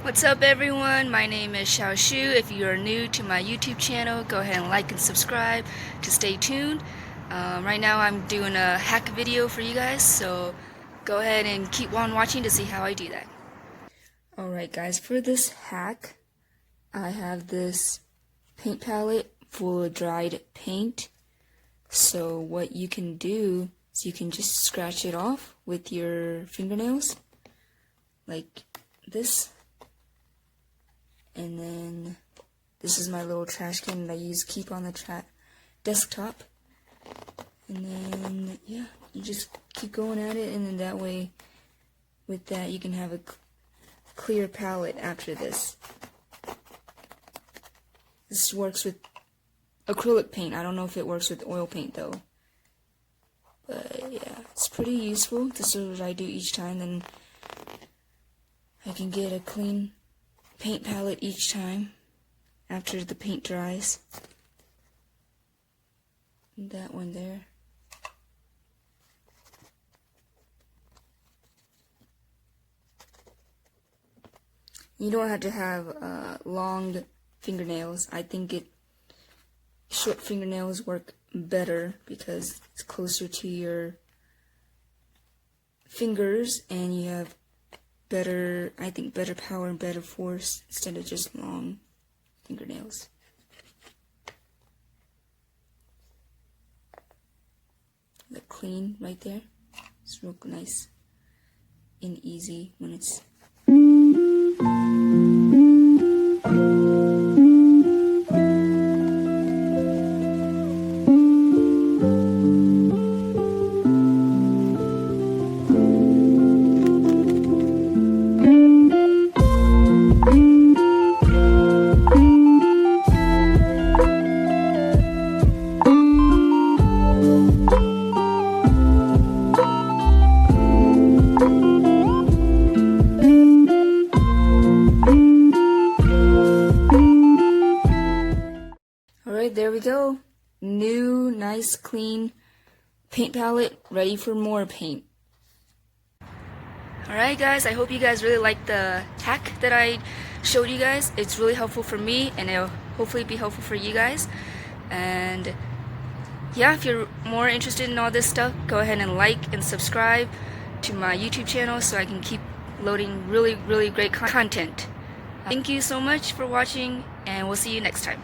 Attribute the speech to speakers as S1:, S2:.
S1: What's up everyone, my name is Xiao Shu. If you are new to my YouTube channel, go ahead and like and subscribe to stay tuned. Right now I'm doing a hack video for you guys, so go ahead and keep on watching to see how I do that. Alright guys, for this hack, I have this paint palette full of dried paint. So what you can do is you can just scratch it off with your fingernails, like this. And then this is my little trash can that I use to keep on the desktop. And then, yeah, you just keep going at it, and then that way, with that, you can have a clear palette after this. This works with acrylic paint. I don't know if it works with oil paint, though. But, yeah, it's pretty useful. This is what I do each time, then I can get a clean paint palette each time after the paint dries. That one there. You don't have to have long fingernails. I think short fingernails work better because it's closer to your fingers and you have better power and better force instead of just long fingernails. Look clean right there. It's real nice and easy when it's Alright, there we go. New, nice, clean paint palette, ready for more paint. Alright guys, I hope you guys really liked the hack that I showed you guys. It's really helpful for me, and it'll hopefully be helpful for you guys. And yeah, if you're more interested in all this stuff, go ahead and like and subscribe to my YouTube channel so I can keep loading really great content. Thank you so much for watching, and we'll see you next time.